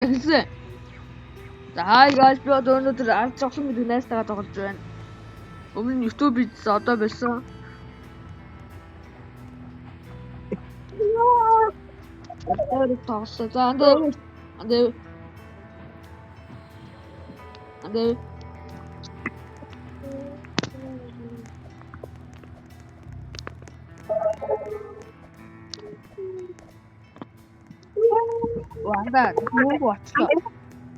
Гэсэн. За хай guys би одоо өнөөдөр ард зогсон гэдэг найстайгаа тоглож байна. Өмнө нь YouTube-д одоо байсан. Одоо тоглолоо. За андээ. Ванда, мөнгө очлоо.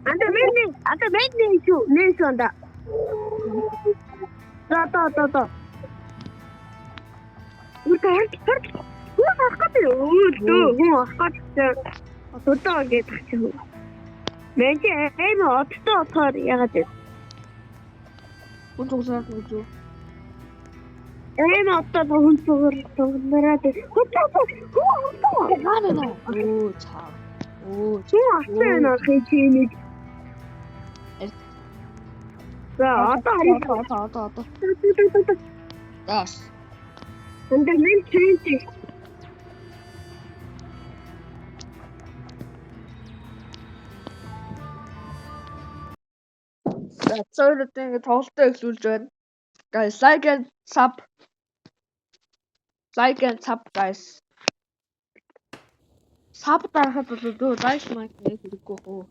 Анда мен шүү. Нээс онда. За. Үргэлж хүн ахгад хүн ахгад одоо гэж хэлсэн. Мен ч эм одтоор ягаад вэ? Хүн тоглоод гэж юу? Эм одтоор хүн тоглоод Наа. Оо цаа. Оо хүн ахсан хийчинийг. За одоо. Даас. Анда мен чэнти. За цаорд ингэ тоглолтоо эхлүүлж байна. Guys, like and sub. Guys. Sub дарахад бол дөө like нэг хэрэггүй хөө.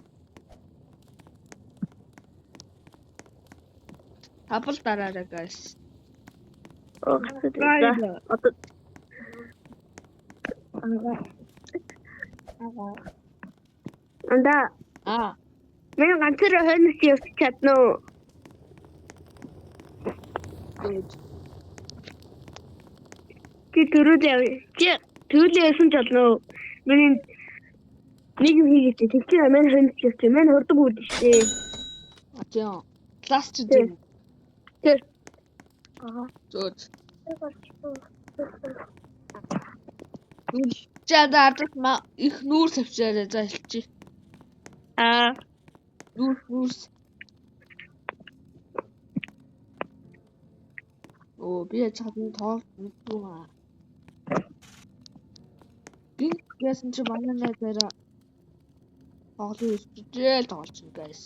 Сабл дараарай guys. Анда мен ганцаар хойноос явж чадна уу? Чи төрүүлээ ясан ч болно уу? Миний нэг юм хийгээд тэгчээ мен хойноос явж мен хурдаг үүд штэ. Тийм. Класс ч тийм. Тэр. Зөөж. Чад ардах их нүүр тавьчаарай за хэлчих. Нүүр. Оо би чадсан тоол мэдгүй. Гинт яасан чи манай найзаараа тоглож үзчихээ л тоглож байна guys.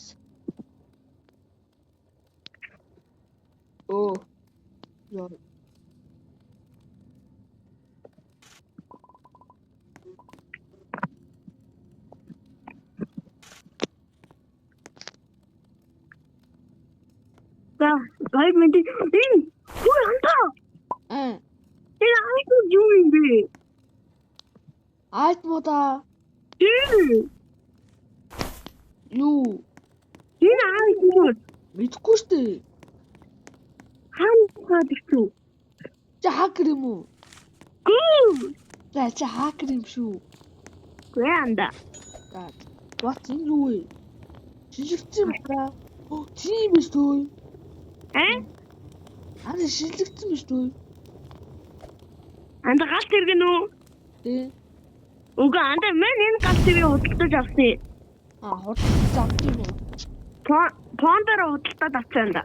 Оо. Яа. За, гайг мэд. Хөө антаа. Энэ айгүй юу юм бэ? Айт мода. Юу? Энэ айгүй. Мэдхгүй шүү дээ. Хаа дичүү? Чи хакер юм уу? Гүү. За чи хакер юм шүү. Гүй анда. За. What юу вэ? Шилжигдсэн юм ба? Оо тийм биш төө. Ана шилжигдсэн биш төө. Анда галт иргэн үү? Тий. Уга анда мен энэ галт иргэн худалдаж авсан. Худалдаж авсан юм уу? Пондор худалдаад авсан да.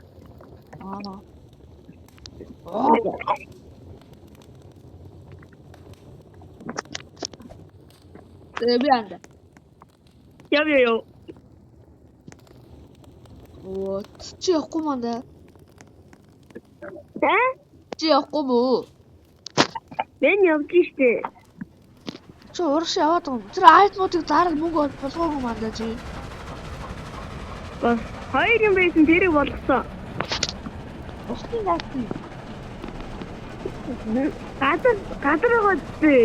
Би анда. Яв. Оо чи явахгүй мандаа. Чи явахгүй мүү? Мен явж штэ. Чи урагш яваад байгаа юм. Тэр айтмуудыг зараг мөнгө болгоогүй мандаа чи. Хоёр юм байсан тэрийг болгосон. Устын гацсан. Гадар гоцтой.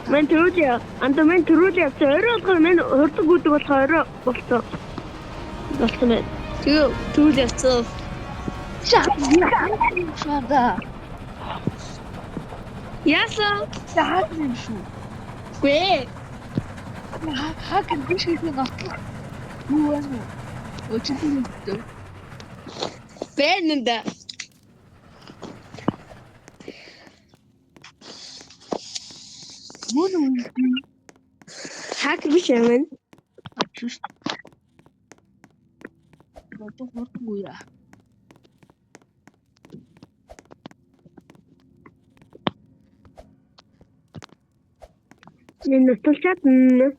Мен төрүүлээ явсан. Орой болохоор мен хурдаг үүдэг болохоор орой болсон. Болсон байна. Тэгээ төрүүл явсан. Шаада. Яасан? Саад юм шүү. Гүй. Хакер биш гэдэг нотлох. Юу вэ? Өчигдөр. Бэнэнда. Мөн Хакер биш юм. Чүст. Одоо хурдгүй яа. Энэ тулчаад н.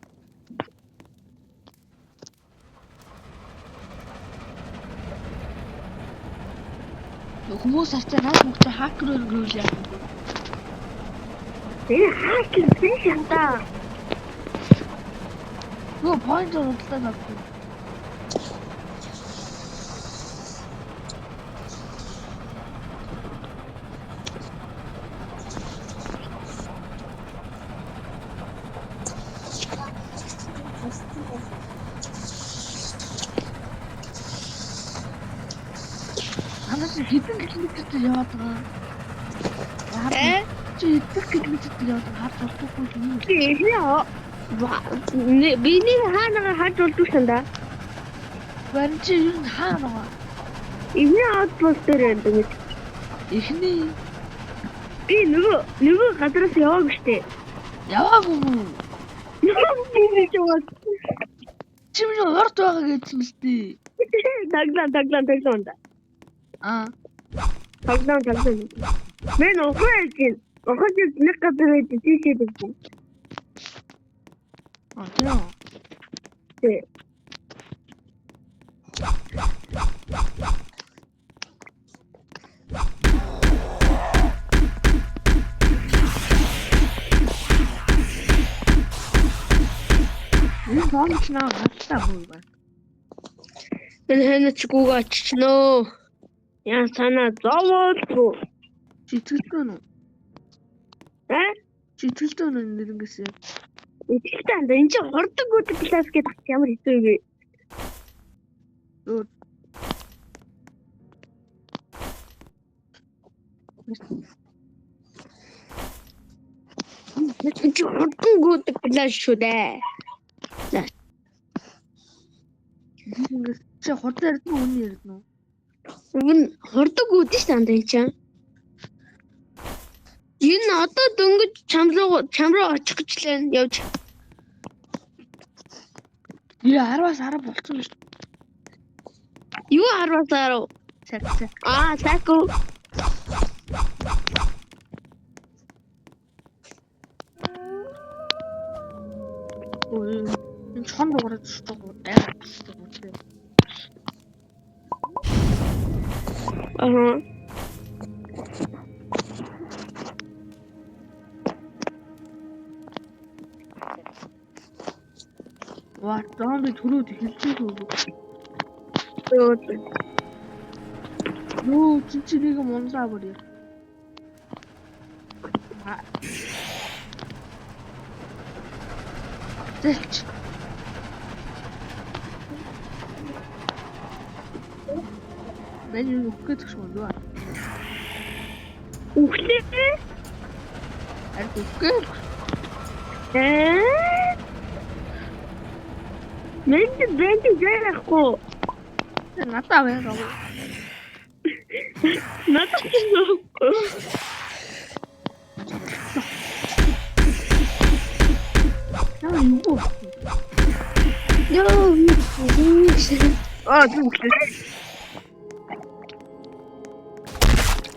Хүмүүс арчаа мөгч хакер өргөөл яа. Энэ хакер биш ята. Нөө point урлаа авчих. Анаас хэдэн километр яваад байгаа. Чи хэдэн километр яваад харж болтгүй юм. Яа. Биний хаанаа хаж болдгүй шанда. Барин чи юу хаана байгаа? Ихний аутпост дээр байдаг. Эхний Би нөгөө газараас яваагүй штэ. яваагүй. Би чамд Чи миний урд байгаа гэсэн мэт. таглан. Аа. Таглан. Мен ухаажин. Ухаажин нэг газар байдаг тийшээ байсан. Тийм. Тэ. Энэ хонч наа хатаа хөө байна. Энэ хэнэч гугач нөө. Яа санаа зовоолгүй. Чи тэлтэн үү? Чи тэлтэн үү нэрнгэсээ? Итгэвтэй энэ чинь хордог гэдэг класс гэдэг ямар хэцүү вэ? Өө. Энэ чинь хордог гэдэг класс шүү дээ. Нэрнгэс чи хурдан ярдна уу үнэн ярдна уу? Энэ хордог гэдэг шүү дээ энэ чинь. Энэ одоо дөнгөж чам руу очих гэж лэн явж. Яа 10-аас 10 болцсон шүү. Юу 10-аас 10? Цаг. Саку. Ой. Энэ хон дуурайж шүү дээ. Ага. Ваа, зомби түрүүд хэлчихгүй. Юу чи нэг мундаа бүрээ. Зэлч. Мен юу өгөх гэж байна. Үхлээ. Ард өгөх. Мен зэрэхгүй. Надаа байна. Надад нөөхгүй. Юу. Зүгтэй.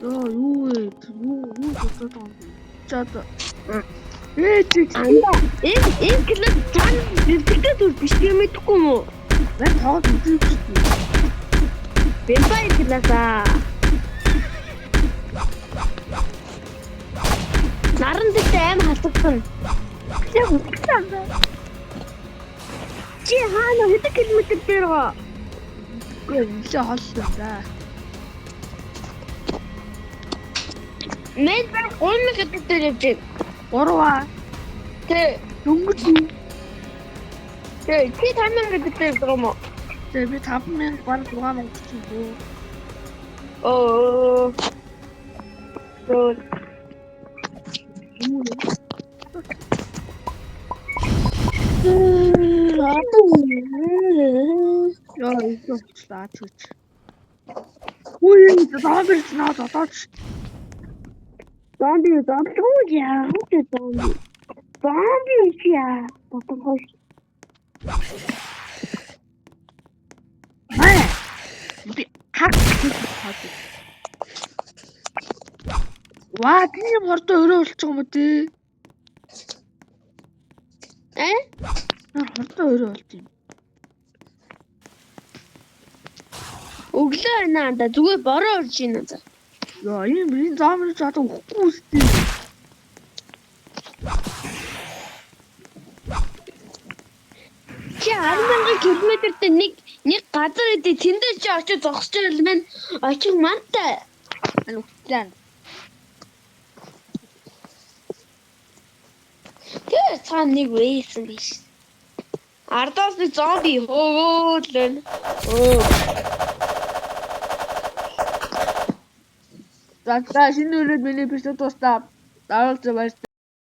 Юу бодож чад. Энэ класс тань бэлтгэдэг зүйл биш юм мэдэхгүй юм уу? Ben тоогод үзэж шүү. Vampire классаа. Наран дэвтэй аим халтагсан. Яг үтгсэн. Чи хаана хэдэн километр дээр байгаа? Үгүй холсон да. Мен 3 км дээр явж байна. 3 Тэ дөнгөж чи 5 км дээр байгаа юм уу? би 5000 баг 6000 гэсэн. Оо. Яа, isso está tudo. Ui, zombi não, tá. Zombie ya. Zombie ya. Ai. Bir hak. Ваа, тийм хордоо өрөө болчих юм уу тий? Хурдан өөрөө болт юм. Өглөө байна да зүгээр бороо урж ийн надаа. Яа, энэ заамын чатаа өгөхгүй үстэй. Чи 10,000 км-тэй нэг газар идэ тэндээ чи очиж зогсож байл мэн очих мантай. Энэ үхлээ. Тэгээ цаа нэг вэйсэн биш. Ардаас нэг зомби хөөлөн. За шинэ өрөөд миний эпизод тустаа. Дараалал баярлалаа.